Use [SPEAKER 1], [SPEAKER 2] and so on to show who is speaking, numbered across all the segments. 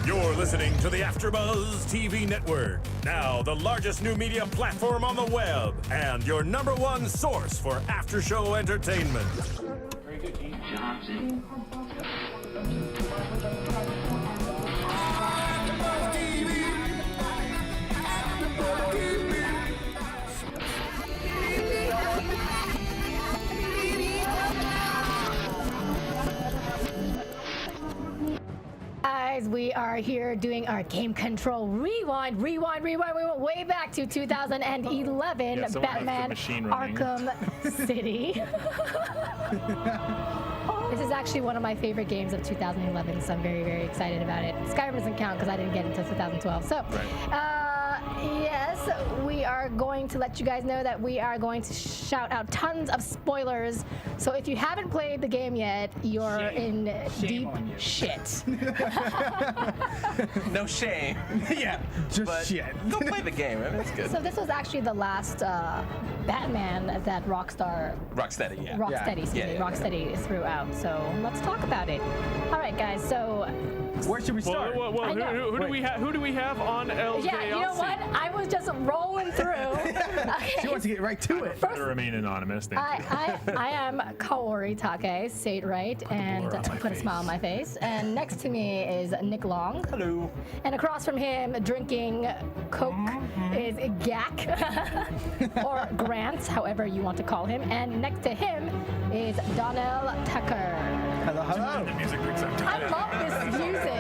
[SPEAKER 1] You're listening to the AfterBuzz TV network, now the largest new media platform on the web, and your #1 source for after-show entertainment.
[SPEAKER 2] Very good, Dean. Johnson.
[SPEAKER 3] Guys, we are here doing our game control rewind. We went way back to 2011,
[SPEAKER 4] Yeah,
[SPEAKER 3] Batman Arkham City. This is actually one of my favorite games of 2011, so I'm very, very excited about it. Skyrim doesn't count because I didn't get it until 2012. So, yes, we are going to let you guys know that we are going to shout out tons of spoilers. So if you haven't played the game yet, you're in deep shit.
[SPEAKER 5] No shame.
[SPEAKER 6] Yeah, just
[SPEAKER 5] But
[SPEAKER 6] shit.
[SPEAKER 5] Go play the game, man. It's good.
[SPEAKER 3] So this was actually the last Batman that
[SPEAKER 5] Rocksteady, yeah.
[SPEAKER 3] Rocksteady threw out. So let's talk about it. All right, guys. So
[SPEAKER 6] Where should we start?
[SPEAKER 3] I know.
[SPEAKER 4] Who do we have on LJ?
[SPEAKER 3] yeah, you know what? I was just rolling through.
[SPEAKER 6] She wants to get right to it.
[SPEAKER 4] To remain anonymous, thank you.
[SPEAKER 3] I am Kaori Takee, say it right, and
[SPEAKER 4] blur on my
[SPEAKER 3] put a smile on my face. And next to me is Nick Long.
[SPEAKER 5] Hello.
[SPEAKER 3] And across from him, drinking Coke, is Gak, or Grant, however you want to call him. And next to him is Donell Tucker.
[SPEAKER 6] Hello, hello.
[SPEAKER 4] The music picks up.
[SPEAKER 3] I love this music.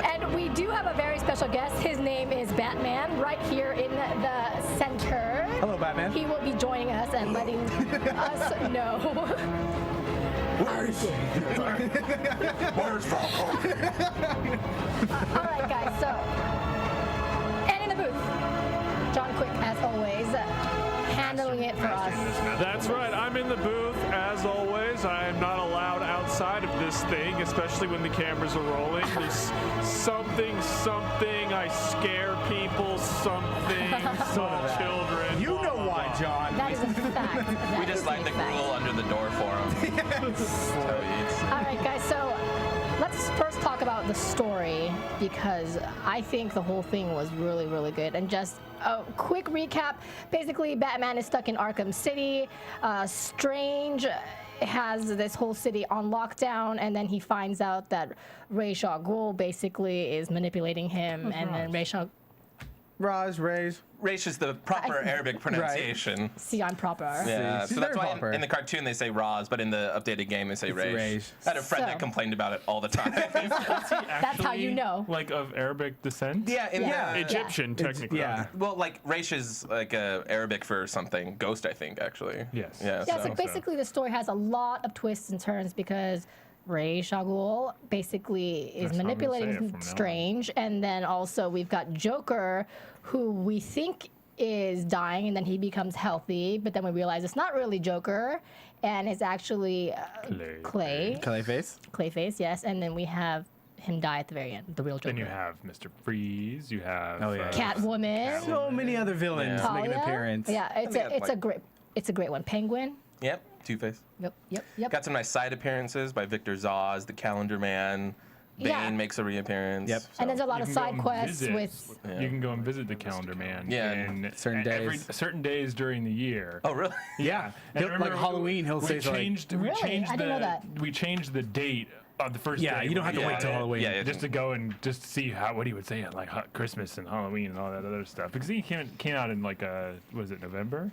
[SPEAKER 3] And we do have a very special guest. His name is Batman, right here in the center.
[SPEAKER 6] Hello, Batman.
[SPEAKER 3] He will be joining us and letting us know.
[SPEAKER 6] Where is he?
[SPEAKER 5] Where's Falco?
[SPEAKER 3] All right, guys, so. And in the booth, John Quick, as always, handling it for us.
[SPEAKER 4] That's right. I'm in the booth as always. I am not allowed outside of this thing, especially when the cameras are rolling. There's something. I scare people. Small children.
[SPEAKER 6] You know why, John.
[SPEAKER 3] That is a fact.
[SPEAKER 5] We just like the gruel under the door for him. So he eats.
[SPEAKER 3] All right, guys, so let's first talk about the story because I think the whole thing was really, really good. And just a quick recap. Basically, Batman is stuck in Arkham City. Strange has this whole city on lockdown, and then he finds out that Ra's al Ghul basically is manipulating him, and then Ra's al
[SPEAKER 6] Raise.
[SPEAKER 5] Raish is the proper Arabic pronunciation.
[SPEAKER 3] See, I'm proper.
[SPEAKER 5] Yeah,
[SPEAKER 6] She's
[SPEAKER 5] so that's
[SPEAKER 6] very
[SPEAKER 5] why
[SPEAKER 6] proper.
[SPEAKER 5] in the cartoon they say Raz, but in the updated game they say Raish.
[SPEAKER 6] Raish.
[SPEAKER 5] I had a friend
[SPEAKER 3] So-
[SPEAKER 5] that complained about it all the time.
[SPEAKER 3] That's how you know.
[SPEAKER 4] Like of Arabic descent?
[SPEAKER 5] Yeah, in
[SPEAKER 3] Yeah.
[SPEAKER 4] Egyptian, technically.
[SPEAKER 6] Yeah.
[SPEAKER 5] well, like Raish is like Arabic for something. Ghost, I think, actually.
[SPEAKER 4] Yes.
[SPEAKER 5] Yeah.
[SPEAKER 3] Yeah, so basically the story has a lot of twists and turns because Ra's al Ghul basically is
[SPEAKER 4] That's how I'm gonna say it
[SPEAKER 3] manipulating
[SPEAKER 4] from now on.
[SPEAKER 3] Strange, and then also we've got Joker, who we think is dying, and then he becomes healthy, but then we realize it's not really Joker, and it's actually Clayface, yes, and then we have him die at the very end, the real Joker.
[SPEAKER 4] Then you have Mr. Freeze. You have
[SPEAKER 3] Catwoman.
[SPEAKER 6] So many other villains
[SPEAKER 5] Yeah.
[SPEAKER 6] make an
[SPEAKER 3] Talia.
[SPEAKER 6] appearance.
[SPEAKER 3] Yeah, it's a great one. Penguin.
[SPEAKER 5] Yep. Two-Face.
[SPEAKER 3] Yep.
[SPEAKER 5] Got some nice side appearances by Victor Zsasz, the Calendar Man. Bane
[SPEAKER 3] Yeah.
[SPEAKER 5] makes a reappearance.
[SPEAKER 6] Yep.
[SPEAKER 3] And there's a lot
[SPEAKER 4] You
[SPEAKER 3] of
[SPEAKER 4] can go
[SPEAKER 3] side
[SPEAKER 4] and
[SPEAKER 3] quests
[SPEAKER 4] visit-
[SPEAKER 3] with.
[SPEAKER 4] You can go and visit the Calendar Man.
[SPEAKER 5] Yeah.
[SPEAKER 4] in
[SPEAKER 6] Certain days.
[SPEAKER 4] certain days during the year.
[SPEAKER 5] Oh, really?
[SPEAKER 4] Yeah. And
[SPEAKER 6] He'll-
[SPEAKER 4] I
[SPEAKER 6] like
[SPEAKER 4] remember
[SPEAKER 6] Halloween, he'll
[SPEAKER 4] we
[SPEAKER 6] say something.
[SPEAKER 4] changed,
[SPEAKER 3] Really?
[SPEAKER 4] We changed
[SPEAKER 3] I didn't know that.
[SPEAKER 4] We changed the date of the first
[SPEAKER 6] Yeah,
[SPEAKER 4] day.
[SPEAKER 6] you don't have to
[SPEAKER 4] when we
[SPEAKER 6] wait till
[SPEAKER 4] got it,
[SPEAKER 6] Halloween.
[SPEAKER 5] Yeah,
[SPEAKER 4] just to go and just see what he would say at like Christmas and Halloween and all that other stuff. Because he came out in like was it November?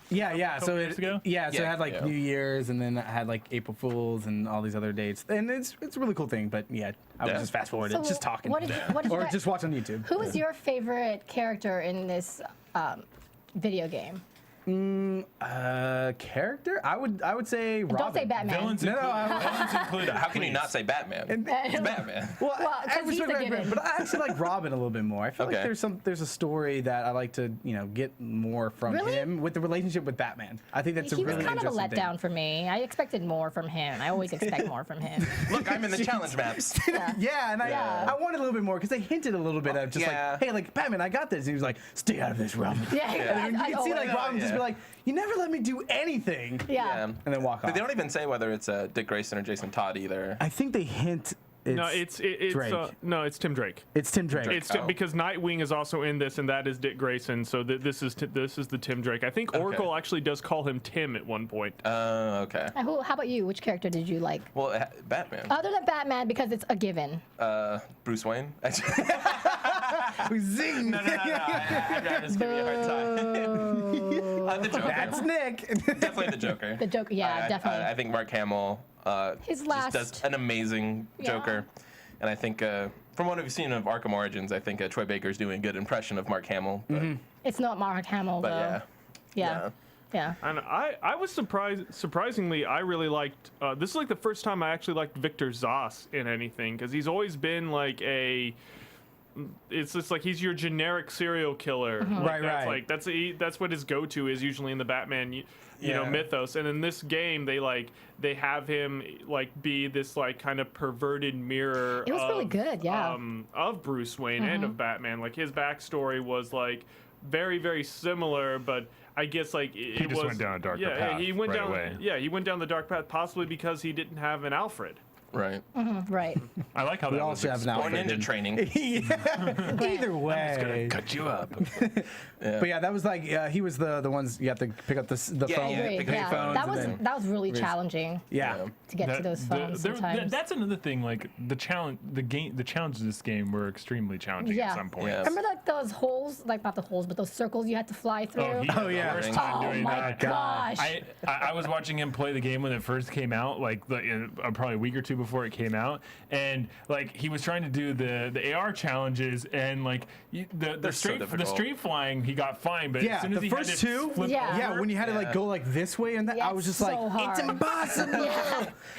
[SPEAKER 6] Yeah. So
[SPEAKER 4] years ago?
[SPEAKER 6] so it
[SPEAKER 5] Yeah,
[SPEAKER 6] had like
[SPEAKER 5] yeah.
[SPEAKER 6] New Year's, and then it had like April Fools and all these other dates, and it's a really cool thing. But yeah, I would
[SPEAKER 5] Yeah.
[SPEAKER 6] just fast forward it,
[SPEAKER 3] So
[SPEAKER 6] just talking,
[SPEAKER 3] what did you
[SPEAKER 6] or
[SPEAKER 3] guys-
[SPEAKER 6] just watch on YouTube.
[SPEAKER 3] Who was your favorite character in this video game?
[SPEAKER 6] Character? I would say Robin.
[SPEAKER 3] Don't say Batman.
[SPEAKER 4] Villains
[SPEAKER 6] No,
[SPEAKER 4] included. Villains included.
[SPEAKER 5] How can you
[SPEAKER 4] please.
[SPEAKER 5] not say Batman? It's Batman.
[SPEAKER 6] Well,
[SPEAKER 3] Well,
[SPEAKER 6] I
[SPEAKER 3] 'cause he's
[SPEAKER 6] respect
[SPEAKER 3] a
[SPEAKER 6] Batman,
[SPEAKER 3] given.
[SPEAKER 6] but I actually like Robin a little bit more. I feel
[SPEAKER 5] Okay.
[SPEAKER 6] like there's a story that I like to get more from
[SPEAKER 3] Really?
[SPEAKER 6] him with the relationship with Batman. I think that's a
[SPEAKER 3] He was
[SPEAKER 6] really
[SPEAKER 3] kind of a
[SPEAKER 6] interesting
[SPEAKER 3] letdown for me. I expected more from him. I always expect more from him.
[SPEAKER 5] Look, I'm in the challenge maps.
[SPEAKER 6] thing. Yeah, and
[SPEAKER 3] Yeah.
[SPEAKER 6] I wanted a little bit more because they hinted a little bit of just
[SPEAKER 5] Yeah.
[SPEAKER 6] like, hey, like Batman, I got this. And he was like, stay out of this, Robin.
[SPEAKER 3] Yeah,
[SPEAKER 6] And then you can see like Robin just be like, you never let me do anything.
[SPEAKER 3] Yeah.
[SPEAKER 6] And then walk off.
[SPEAKER 5] They don't even say whether it's Dick Grayson or Jason Todd either.
[SPEAKER 6] I think they hint
[SPEAKER 4] No, it's
[SPEAKER 6] Drake.
[SPEAKER 4] it's Tim Drake.
[SPEAKER 6] It's Tim Drake.
[SPEAKER 4] It's
[SPEAKER 5] Oh.
[SPEAKER 4] because Nightwing is also in this, and that is Dick Grayson. So this is the Tim Drake. I think Oracle actually does call him Tim at one point.
[SPEAKER 5] Okay.
[SPEAKER 3] How about you? Which character did you like?
[SPEAKER 5] Well, Batman.
[SPEAKER 3] Other than Batman, because it's a given.
[SPEAKER 5] Bruce Wayne.
[SPEAKER 6] Zing.
[SPEAKER 5] No. I'm just giving you a hard time. The Joker.
[SPEAKER 6] That's Nick.
[SPEAKER 5] Definitely the Joker.
[SPEAKER 3] The Joker, yeah, definitely.
[SPEAKER 5] I think Mark Hamill
[SPEAKER 3] His
[SPEAKER 5] just
[SPEAKER 3] last-
[SPEAKER 5] does an amazing Joker. And I think from what we've seen of Arkham Origins, I think Troy Baker's doing a good impression of Mark Hamill. But,
[SPEAKER 3] It's not Mark Hamill,
[SPEAKER 5] but
[SPEAKER 3] though. Yeah.
[SPEAKER 4] And I was surprisingly, I really liked, this is like the first time I actually liked Victor Zsasz in anything, because he's always been like it's just like he's your generic serial killer. Like,
[SPEAKER 6] Right.
[SPEAKER 4] That's what his go-to is usually in the Batman, you know, mythos. And in this game, they have him like be this like kind of perverted mirror.
[SPEAKER 3] It was really good, yeah.
[SPEAKER 4] Of Bruce Wayne and of Batman. Like his backstory was like very, very similar, but I guess like
[SPEAKER 7] He just went down a darker path
[SPEAKER 4] he went
[SPEAKER 7] right
[SPEAKER 4] down.
[SPEAKER 7] away.
[SPEAKER 4] Yeah, he went down the dark path, possibly because he didn't have an Alfred.
[SPEAKER 5] Right.
[SPEAKER 3] Right.
[SPEAKER 7] I like how
[SPEAKER 6] We
[SPEAKER 7] that was
[SPEAKER 6] also have an
[SPEAKER 5] Or
[SPEAKER 6] Alfred.
[SPEAKER 5] ninja training.
[SPEAKER 6] Either way.
[SPEAKER 7] cut you up.
[SPEAKER 6] But yeah, that was like he was the ones you have to pick up the phone.
[SPEAKER 5] yeah.
[SPEAKER 3] Great,
[SPEAKER 5] pick up
[SPEAKER 3] yeah.
[SPEAKER 5] your phones
[SPEAKER 3] That
[SPEAKER 6] and
[SPEAKER 3] was
[SPEAKER 6] then-
[SPEAKER 3] that was really challenging
[SPEAKER 6] Yeah.
[SPEAKER 3] to get to those phones sometimes.
[SPEAKER 7] That's another thing. Like the challenges of this game were extremely challenging
[SPEAKER 3] Yeah.
[SPEAKER 7] at some point.
[SPEAKER 5] Yeah.
[SPEAKER 3] Remember like those holes, like not the holes, but those circles you had to fly through?
[SPEAKER 6] Oh, yeah.
[SPEAKER 7] The worst time
[SPEAKER 3] Oh
[SPEAKER 7] doing
[SPEAKER 3] my
[SPEAKER 7] that.
[SPEAKER 3] gosh.
[SPEAKER 7] I was watching him play the game when it first came out, like probably a week or two before it came out, and like he was trying to do the AR challenges, and like the straight flying he got fine, but
[SPEAKER 6] Yeah,
[SPEAKER 7] as soon as
[SPEAKER 6] the
[SPEAKER 7] he
[SPEAKER 6] first
[SPEAKER 7] had to
[SPEAKER 6] two,
[SPEAKER 7] flip
[SPEAKER 3] Yeah.
[SPEAKER 7] over,
[SPEAKER 6] when you had to like go like this way and that,
[SPEAKER 3] Yeah,
[SPEAKER 6] I was just
[SPEAKER 3] so
[SPEAKER 6] like,
[SPEAKER 3] hard.
[SPEAKER 6] it's impossible.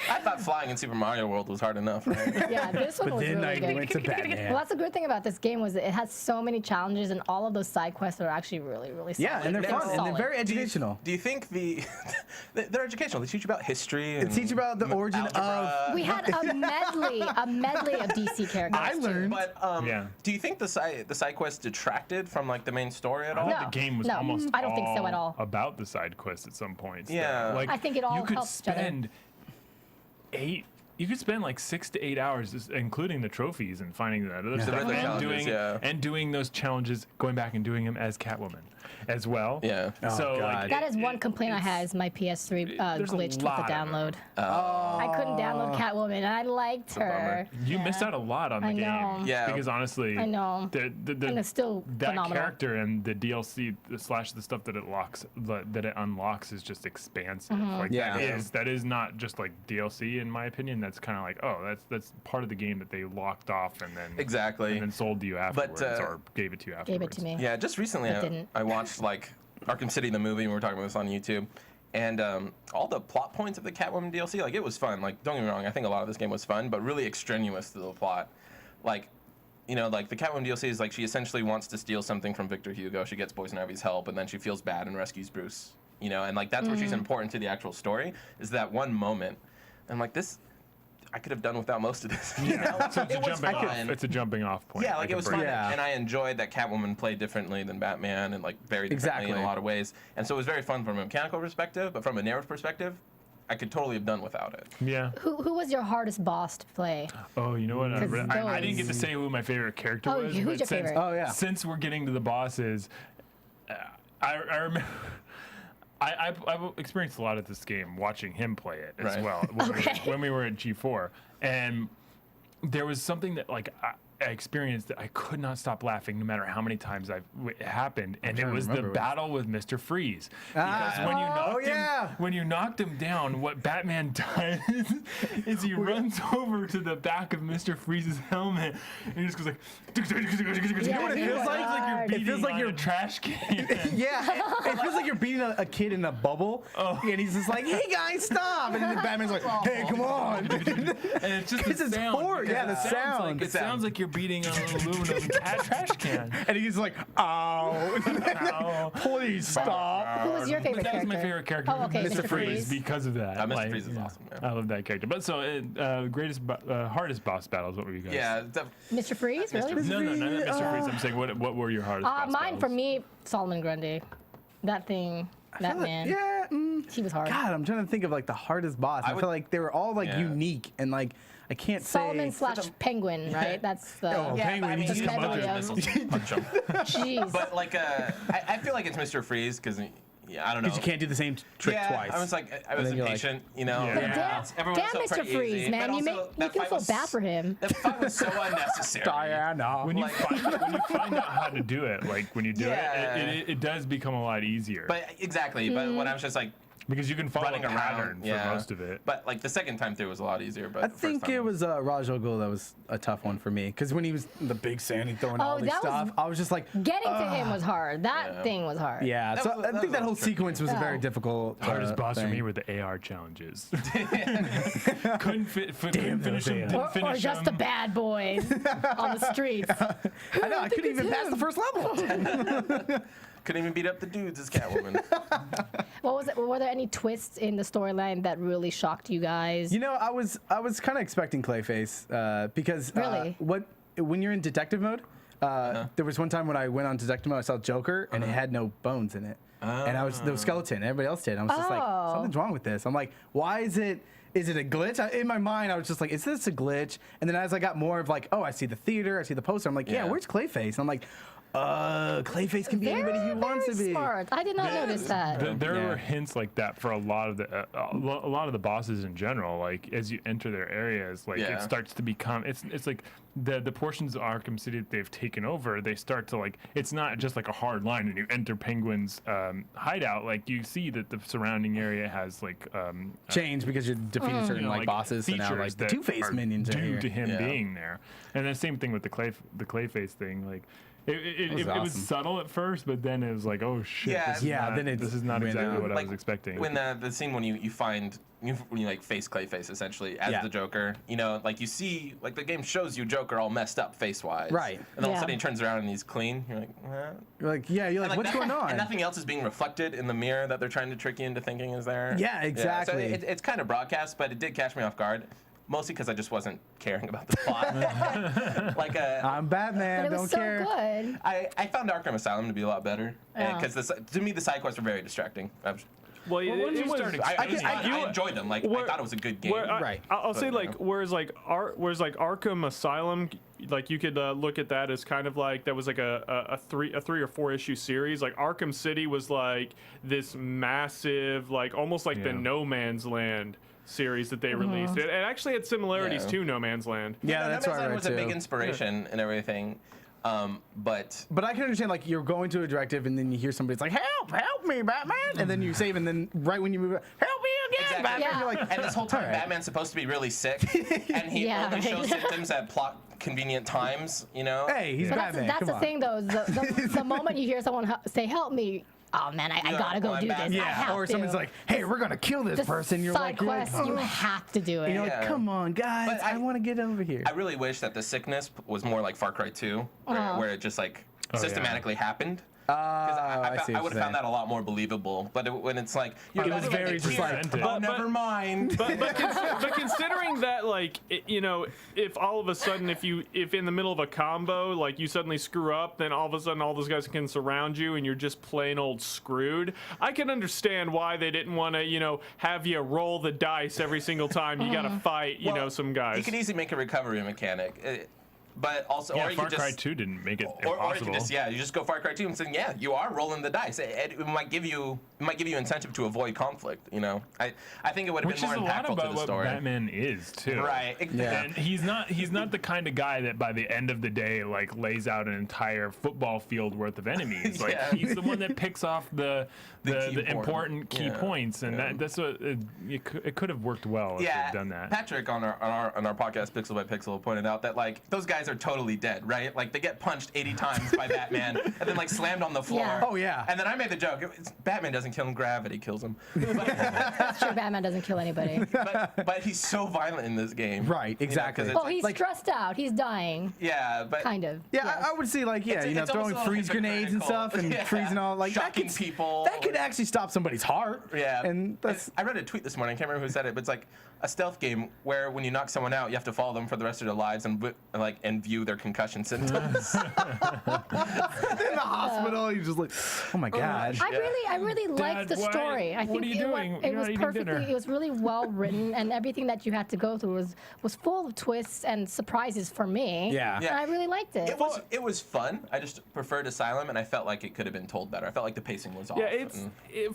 [SPEAKER 5] I thought flying in Super Mario World was hard enough. Right?
[SPEAKER 3] Yeah, this one
[SPEAKER 6] But
[SPEAKER 3] was
[SPEAKER 6] then
[SPEAKER 3] really
[SPEAKER 6] I
[SPEAKER 3] good.
[SPEAKER 6] went to Batman.
[SPEAKER 3] Well, that's the good thing about this game was that it has so many challenges, and all of those side quests are actually really, really solid.
[SPEAKER 6] Yeah, and they're fun and they're
[SPEAKER 3] solid.
[SPEAKER 6] very educational.
[SPEAKER 5] Do you think they're educational? They teach you about history. And
[SPEAKER 6] They teach you about the origin
[SPEAKER 5] algebra.
[SPEAKER 3] We had a medley of DC characters.
[SPEAKER 6] I
[SPEAKER 3] too.
[SPEAKER 6] learned.
[SPEAKER 5] But
[SPEAKER 7] Yeah.
[SPEAKER 5] do you think the side quests detracted from like the main story at all?
[SPEAKER 3] No.
[SPEAKER 7] the game was
[SPEAKER 3] No,
[SPEAKER 7] almost
[SPEAKER 3] I don't think so at all.
[SPEAKER 7] about the side quests at some points.
[SPEAKER 5] Yeah.
[SPEAKER 7] Like,
[SPEAKER 3] I think it all
[SPEAKER 7] you could
[SPEAKER 3] helps each other.
[SPEAKER 7] spend You could spend like 6 to 8 hours, including the trophies and finding that other stuff,
[SPEAKER 5] other
[SPEAKER 7] and
[SPEAKER 5] challenges,
[SPEAKER 7] doing those challenges, going back and doing them as Catwoman as well.
[SPEAKER 5] Yeah.
[SPEAKER 7] So
[SPEAKER 6] God.
[SPEAKER 7] like
[SPEAKER 3] That is one complaint I had is my PS3
[SPEAKER 7] there's a
[SPEAKER 3] glitched with the
[SPEAKER 7] lot of them.
[SPEAKER 3] download.
[SPEAKER 6] Oh.
[SPEAKER 3] I couldn't download Catwoman, and I liked her.
[SPEAKER 7] you missed out a lot on the
[SPEAKER 3] I
[SPEAKER 7] game.
[SPEAKER 3] know.
[SPEAKER 5] Yeah.
[SPEAKER 7] Because honestly,
[SPEAKER 3] I know. And it's still
[SPEAKER 7] that
[SPEAKER 3] phenomenal.
[SPEAKER 7] character and the DLC slash the stuff that it unlocks is just expansive.
[SPEAKER 3] Mm-hmm.
[SPEAKER 7] Like
[SPEAKER 6] Yeah.
[SPEAKER 7] that is not just like DLC in my opinion. That's kind of like, oh, that's part of the game that they locked off and then
[SPEAKER 5] Exactly.
[SPEAKER 7] and then sold to you afterwards or gave it to you afterwards.
[SPEAKER 3] Gave it to me.
[SPEAKER 5] Yeah, just recently
[SPEAKER 3] It didn't.
[SPEAKER 5] I watched like Arkham City the movie, and we were talking about this on YouTube. And all the plot points of the Catwoman DLC, like it was fun. Like don't get me wrong, I think a lot of this game was fun, but really extraneous to the plot. Like, you know, like the Catwoman DLC is like she essentially wants to steal something from Victor Hugo. She gets Poison Ivy's help, and then she feels bad and rescues Bruce. You know, and like that's where she's important to the actual story. Is that one moment? And like this, I could have done without most of this. You know?
[SPEAKER 7] So it's
[SPEAKER 5] It was fun.
[SPEAKER 7] it's a jumping off point.
[SPEAKER 5] Yeah, like it was fun,
[SPEAKER 6] Yeah.
[SPEAKER 5] and I enjoyed that Catwoman played differently than Batman, and like very differently in
[SPEAKER 6] Exactly.
[SPEAKER 5] a lot of ways. And so it was very fun from a mechanical perspective, but from a narrative perspective, I could totally have done without it.
[SPEAKER 7] Yeah.
[SPEAKER 3] Who was your hardest boss to play?
[SPEAKER 7] Oh, you know what? I
[SPEAKER 3] 'Cause
[SPEAKER 7] didn't get to
[SPEAKER 3] those-
[SPEAKER 7] say who my favorite character
[SPEAKER 3] Oh,
[SPEAKER 7] was.
[SPEAKER 3] who's
[SPEAKER 7] but
[SPEAKER 3] your
[SPEAKER 7] since,
[SPEAKER 3] favorite?
[SPEAKER 6] Oh, yeah.
[SPEAKER 7] Since we're getting to the bosses, I remember. I've experienced a lot of this game watching him play it as
[SPEAKER 5] Right.
[SPEAKER 7] well when we were at G4, and there was something that like I experienced that I could not stop laughing no matter how many times it happened, and it
[SPEAKER 6] trying to
[SPEAKER 7] was the
[SPEAKER 6] remember.
[SPEAKER 7] battle with Mr. Freeze. Because when you knocked him down, what Batman does is he runs over to the back of Mr. Freeze's helmet and he just goes like. You know what
[SPEAKER 3] it feels like?
[SPEAKER 7] It
[SPEAKER 6] feels like
[SPEAKER 7] you're
[SPEAKER 6] you're-
[SPEAKER 7] a trash can.
[SPEAKER 6] Yeah, it feels like you're beating a kid in a bubble, and he's just like, "Hey guys, stop!" And then Batman's like, "Hey, come on!"
[SPEAKER 7] And it's just
[SPEAKER 6] 'Cause
[SPEAKER 7] the
[SPEAKER 6] it's
[SPEAKER 7] sound.
[SPEAKER 6] horror. Yeah,
[SPEAKER 7] because
[SPEAKER 6] the
[SPEAKER 7] it sounds
[SPEAKER 6] sound.
[SPEAKER 7] Like, it sounds like you're beating an aluminum trash can.
[SPEAKER 6] And he's like, "Ow!"
[SPEAKER 7] Ow.
[SPEAKER 6] Please stop.
[SPEAKER 3] Who was your favorite
[SPEAKER 7] That was
[SPEAKER 3] character?
[SPEAKER 7] my favorite character.
[SPEAKER 3] Oh, okay,
[SPEAKER 7] Mr.
[SPEAKER 3] Mr.
[SPEAKER 7] Freeze,
[SPEAKER 3] Freeze.
[SPEAKER 7] because of that.
[SPEAKER 5] Mr. Freeze is awesome, yeah.
[SPEAKER 7] I love that character. But so, hardest boss battles. What were you guys?
[SPEAKER 5] Yeah,
[SPEAKER 3] Mr. Freeze, really?
[SPEAKER 7] No, not Mr. Freeze. I'm saying, what were your hardest boss
[SPEAKER 3] Mine
[SPEAKER 7] battles?
[SPEAKER 3] for me, Solomon Grundy. That man.
[SPEAKER 6] Yeah.
[SPEAKER 3] He was hard.
[SPEAKER 6] God, I'm trying to think of like the hardest boss. I
[SPEAKER 5] would-
[SPEAKER 6] feel like they were all like
[SPEAKER 5] Yeah.
[SPEAKER 6] unique and like I can't
[SPEAKER 3] Solomon
[SPEAKER 6] say.
[SPEAKER 3] / Penguin, right? That's the.
[SPEAKER 6] Oh, Penguin,
[SPEAKER 5] I mean,
[SPEAKER 6] you just
[SPEAKER 5] you
[SPEAKER 6] come
[SPEAKER 5] can
[SPEAKER 6] up
[SPEAKER 5] launch
[SPEAKER 3] there.
[SPEAKER 5] missiles and punch 'em.
[SPEAKER 3] Jeez.
[SPEAKER 5] But like, I feel like it's Mr. Freeze because I don't know.
[SPEAKER 6] Because you can't do the same trick
[SPEAKER 5] yeah,
[SPEAKER 6] twice.
[SPEAKER 5] I was like, I was
[SPEAKER 6] then you're like-
[SPEAKER 5] impatient, you know.
[SPEAKER 7] Yeah.
[SPEAKER 3] But
[SPEAKER 7] Yeah.
[SPEAKER 5] Everyone
[SPEAKER 3] damn,
[SPEAKER 5] was so
[SPEAKER 3] Mr.
[SPEAKER 5] pretty
[SPEAKER 3] Freeze,
[SPEAKER 5] easy.
[SPEAKER 3] man,
[SPEAKER 5] But
[SPEAKER 3] you
[SPEAKER 5] also,
[SPEAKER 3] feel
[SPEAKER 5] that fight
[SPEAKER 3] so
[SPEAKER 5] was-
[SPEAKER 3] bad for him.
[SPEAKER 5] That fight was so unnecessary.
[SPEAKER 6] Diana.
[SPEAKER 7] When you,
[SPEAKER 5] Like-
[SPEAKER 7] when you find out how to do it, like when you do
[SPEAKER 5] Yeah.
[SPEAKER 7] it does become a lot easier.
[SPEAKER 5] But exactly. But when I was just like
[SPEAKER 7] because you can follow
[SPEAKER 5] running
[SPEAKER 7] a pattern
[SPEAKER 5] around,
[SPEAKER 7] for most of it.
[SPEAKER 5] But like the second time through was a lot easier. But
[SPEAKER 6] I
[SPEAKER 5] the first
[SPEAKER 6] think
[SPEAKER 5] time
[SPEAKER 6] it was Raj al Ghul that was a tough one for me. Because when he was the big Sandy throwing all this
[SPEAKER 3] that was-
[SPEAKER 6] stuff, I was just like,
[SPEAKER 3] Getting to him was hard. That
[SPEAKER 5] Yeah.
[SPEAKER 3] thing was hard.
[SPEAKER 6] yeah.
[SPEAKER 5] That
[SPEAKER 6] So
[SPEAKER 5] was-
[SPEAKER 6] I
[SPEAKER 5] that
[SPEAKER 6] think that
[SPEAKER 5] was
[SPEAKER 6] whole
[SPEAKER 5] tricky.
[SPEAKER 6] sequence was a very
[SPEAKER 3] Oh.
[SPEAKER 6] difficult.
[SPEAKER 7] Hardest boss for
[SPEAKER 6] thing.
[SPEAKER 7] me were the AR challenges. couldn't
[SPEAKER 6] Damn
[SPEAKER 7] finish
[SPEAKER 6] those
[SPEAKER 7] them.
[SPEAKER 6] AR.
[SPEAKER 7] Didn't
[SPEAKER 3] Or
[SPEAKER 7] finish
[SPEAKER 3] just the
[SPEAKER 7] them.
[SPEAKER 3] bad boys on the streets.
[SPEAKER 6] I know. I couldn't even pass the first level.
[SPEAKER 5] couldn't even beat up the dudes as Catwoman.
[SPEAKER 3] What was it? Were there any twists in the storyline that really shocked you guys?
[SPEAKER 6] You know, I was kind of expecting Clayface because
[SPEAKER 3] Really?
[SPEAKER 6] when you're in detective mode, there was one time when I went on detective mode, I saw Joker and it had no bones in it, and there was skeleton. Everybody else did. I was just like,
[SPEAKER 3] Oh.
[SPEAKER 6] something's wrong with this. I'm like, why is it? Is it a glitch? In my mind, I was just like, is this a glitch? And then as I got more of like, oh, I see the theater, I see the poster. I'm like, yeah,
[SPEAKER 5] Yeah.
[SPEAKER 6] where's Clayface? And I'm like, Clayface can be anybody he wants to be.
[SPEAKER 3] Smart. I did not notice that.
[SPEAKER 7] There
[SPEAKER 6] Yeah.
[SPEAKER 7] were hints like that for a lot of the bosses in general. Like as you enter their areas, like
[SPEAKER 5] Yeah.
[SPEAKER 7] it starts to become it's like the portions of Arkham City that they've taken over. They start to like it's not just like a hard line when you enter Penguin's hideout. Like you see that the surrounding area has like
[SPEAKER 6] Change because you're defeating certain like bosses, and now like
[SPEAKER 7] features
[SPEAKER 6] the
[SPEAKER 7] that
[SPEAKER 6] Two-Face
[SPEAKER 7] are
[SPEAKER 6] minions are
[SPEAKER 7] due
[SPEAKER 6] here.
[SPEAKER 7] to him
[SPEAKER 5] Yeah.
[SPEAKER 7] being there. And the same thing with the Clayface thing. Like it was
[SPEAKER 6] awesome.
[SPEAKER 7] subtle at first, but then it was like, oh shit,
[SPEAKER 5] Yeah.
[SPEAKER 7] this is
[SPEAKER 6] Yeah,
[SPEAKER 7] not,
[SPEAKER 6] then it
[SPEAKER 7] this is not
[SPEAKER 6] went
[SPEAKER 7] exactly
[SPEAKER 6] out.
[SPEAKER 7] what I
[SPEAKER 5] Like,
[SPEAKER 7] was expecting.
[SPEAKER 5] When the scene when you find when you like face Clayface essentially as
[SPEAKER 6] Yeah.
[SPEAKER 5] the Joker, you know, like you see like the game shows you Joker all messed up face wise,
[SPEAKER 6] Right.
[SPEAKER 5] And then all of a
[SPEAKER 3] Yeah.
[SPEAKER 5] sudden he turns around and he's clean. You're like,
[SPEAKER 6] You're like, yeah, you're like,
[SPEAKER 5] And,
[SPEAKER 6] what's going on?
[SPEAKER 5] And nothing else is being reflected in the mirror that they're trying to trick you into thinking is there.
[SPEAKER 6] Yeah, exactly.
[SPEAKER 5] So it's kind of broadcast, but it did catch me off guard. Mostly because I just wasn't caring about the plot. like
[SPEAKER 6] I'm Batman,
[SPEAKER 3] But it
[SPEAKER 6] don't
[SPEAKER 3] was so
[SPEAKER 6] care.
[SPEAKER 3] good.
[SPEAKER 5] I found Arkham Asylum to be a lot better
[SPEAKER 3] Yeah.
[SPEAKER 5] because to me the side quests were very distracting.
[SPEAKER 4] Well,
[SPEAKER 7] once you
[SPEAKER 4] was,
[SPEAKER 7] start
[SPEAKER 5] I enjoyed them. Like I thought it was a good game.
[SPEAKER 6] Right.
[SPEAKER 4] I'll say
[SPEAKER 5] But,
[SPEAKER 4] like
[SPEAKER 5] you know.
[SPEAKER 4] whereas like Arkham Asylum, like you could look at that as kind of like that was like a 3 or 4 issue series. Like Arkham City was like this massive, like almost like the
[SPEAKER 7] Yeah.
[SPEAKER 4] No Man's Land series that they released. It actually had similarities
[SPEAKER 5] Yeah.
[SPEAKER 4] to No Man's Land.
[SPEAKER 6] Yeah,
[SPEAKER 5] No
[SPEAKER 6] that's
[SPEAKER 5] Man's
[SPEAKER 6] what I
[SPEAKER 5] Land
[SPEAKER 6] read
[SPEAKER 5] was a big
[SPEAKER 6] too.
[SPEAKER 5] inspiration and everything. But
[SPEAKER 6] But I can understand, like, you're going to a directive and then you hear somebody's like, help me, Batman! And then you save, and then right when you move, help me again,
[SPEAKER 5] Exactly.
[SPEAKER 6] Batman!
[SPEAKER 3] Yeah.
[SPEAKER 6] You're like,
[SPEAKER 5] and this whole time
[SPEAKER 6] All right.
[SPEAKER 5] Batman's supposed to be really sick, and he
[SPEAKER 3] Yeah,
[SPEAKER 5] only
[SPEAKER 3] right.
[SPEAKER 5] shows symptoms at plot convenient times. You know.
[SPEAKER 6] hey, he's
[SPEAKER 3] But
[SPEAKER 6] Batman.
[SPEAKER 3] that's
[SPEAKER 6] come
[SPEAKER 3] the
[SPEAKER 6] on.
[SPEAKER 3] thing, though. The moment you hear someone say, help me, oh, man, I
[SPEAKER 5] Yeah,
[SPEAKER 3] gotta go
[SPEAKER 5] well, I'm
[SPEAKER 3] do this.
[SPEAKER 5] Batman.
[SPEAKER 3] I
[SPEAKER 6] Yeah,
[SPEAKER 3] have
[SPEAKER 6] or
[SPEAKER 3] to.
[SPEAKER 6] someone's like, hey, we're gonna kill this
[SPEAKER 3] the
[SPEAKER 6] person. You're
[SPEAKER 3] side
[SPEAKER 6] like,
[SPEAKER 3] quest, you have to do it.
[SPEAKER 6] you're
[SPEAKER 5] Yeah.
[SPEAKER 6] like, come on, guys,
[SPEAKER 5] But
[SPEAKER 6] I
[SPEAKER 5] I-
[SPEAKER 6] want to get over here.
[SPEAKER 5] I really wish that the sickness was more like Far Cry 2, where it just like
[SPEAKER 7] yeah.
[SPEAKER 5] systematically happened. I
[SPEAKER 6] see
[SPEAKER 5] would
[SPEAKER 6] what
[SPEAKER 5] have
[SPEAKER 6] you're
[SPEAKER 5] found that a lot more believable. But when it's like,
[SPEAKER 7] It was very
[SPEAKER 6] just like,
[SPEAKER 7] presented.
[SPEAKER 5] oh, never mind.
[SPEAKER 4] But considering that, like, you know, if all of a sudden, if in the middle of a combo, like, you suddenly screw up, then all of a sudden all those guys can surround you and you're just plain old screwed. I can understand why they didn't want to, you know, have you roll the dice every single time you got to fight, you know, some guys.
[SPEAKER 5] You could easily make a recovery mechanic. But also,
[SPEAKER 7] Yeah,
[SPEAKER 5] or you
[SPEAKER 7] Far
[SPEAKER 5] could
[SPEAKER 7] Cry
[SPEAKER 5] just,
[SPEAKER 7] 2 didn't make it
[SPEAKER 5] or you
[SPEAKER 7] impossible.
[SPEAKER 5] can just you just go Far Cry 2 and say, yeah, you are rolling the dice. It might give you incentive to avoid conflict. You know, I think it would have
[SPEAKER 7] Which
[SPEAKER 5] been
[SPEAKER 7] is
[SPEAKER 5] more
[SPEAKER 7] a lot
[SPEAKER 5] impactful to
[SPEAKER 7] about
[SPEAKER 5] the
[SPEAKER 7] what
[SPEAKER 5] story.
[SPEAKER 7] Batman is too.
[SPEAKER 5] Right.
[SPEAKER 6] Yeah.
[SPEAKER 7] And he's not the kind of guy that by the end of the day like lays out an entire football field worth of enemies. Like
[SPEAKER 5] Yeah.
[SPEAKER 7] he's the one that picks off the
[SPEAKER 5] key
[SPEAKER 7] important key
[SPEAKER 5] yeah.
[SPEAKER 7] points, and that's what it could have worked well if
[SPEAKER 5] Yeah,
[SPEAKER 7] they'd done that.
[SPEAKER 5] Patrick on our podcast Pixel by Pixel pointed out that like those guys are totally dead, right? Like they get punched 80 times by Batman and then like slammed on the floor.
[SPEAKER 3] Yeah.
[SPEAKER 6] Oh, yeah.
[SPEAKER 5] And then I made the joke, Batman doesn't kill him, gravity kills him.
[SPEAKER 3] That's true, Batman doesn't kill anybody.
[SPEAKER 5] but he's so violent in this game.
[SPEAKER 6] Right, exactly.
[SPEAKER 5] 'cause it's
[SPEAKER 3] Well, he's
[SPEAKER 6] like-
[SPEAKER 3] stressed out. He's dying,
[SPEAKER 5] Yeah, but
[SPEAKER 3] kind of.
[SPEAKER 6] Yeah,
[SPEAKER 3] Yes.
[SPEAKER 6] I would see, like, yeah,
[SPEAKER 5] It's
[SPEAKER 6] throwing
[SPEAKER 5] almost a
[SPEAKER 6] freeze
[SPEAKER 5] little
[SPEAKER 6] grenades and stuff and
[SPEAKER 5] hypocritical.
[SPEAKER 6] freezing all, like,
[SPEAKER 5] Shocking
[SPEAKER 6] that could,
[SPEAKER 5] people.
[SPEAKER 6] That could actually stop somebody's heart.
[SPEAKER 5] Yeah.
[SPEAKER 6] And that's,
[SPEAKER 5] I read a tweet this morning. I can't remember who said it, but it's like a stealth game where when you knock someone out, you have to follow them for the rest of their lives and and view their concussion symptoms.
[SPEAKER 6] In the hospital, you're just like, oh my god.
[SPEAKER 3] I really liked the
[SPEAKER 7] why-
[SPEAKER 3] story. I
[SPEAKER 7] what
[SPEAKER 3] think
[SPEAKER 7] are you doing?
[SPEAKER 3] it
[SPEAKER 7] You're
[SPEAKER 3] was
[SPEAKER 7] not eating
[SPEAKER 3] perfectly.
[SPEAKER 7] dinner.
[SPEAKER 3] It was really well written, and everything that you had to go through was full of twists and surprises for me.
[SPEAKER 6] Yeah.
[SPEAKER 3] And I really liked it.
[SPEAKER 5] It was fun. I just preferred Asylum, and I felt like it could have been told better. I felt like the pacing was off.
[SPEAKER 4] Yeah,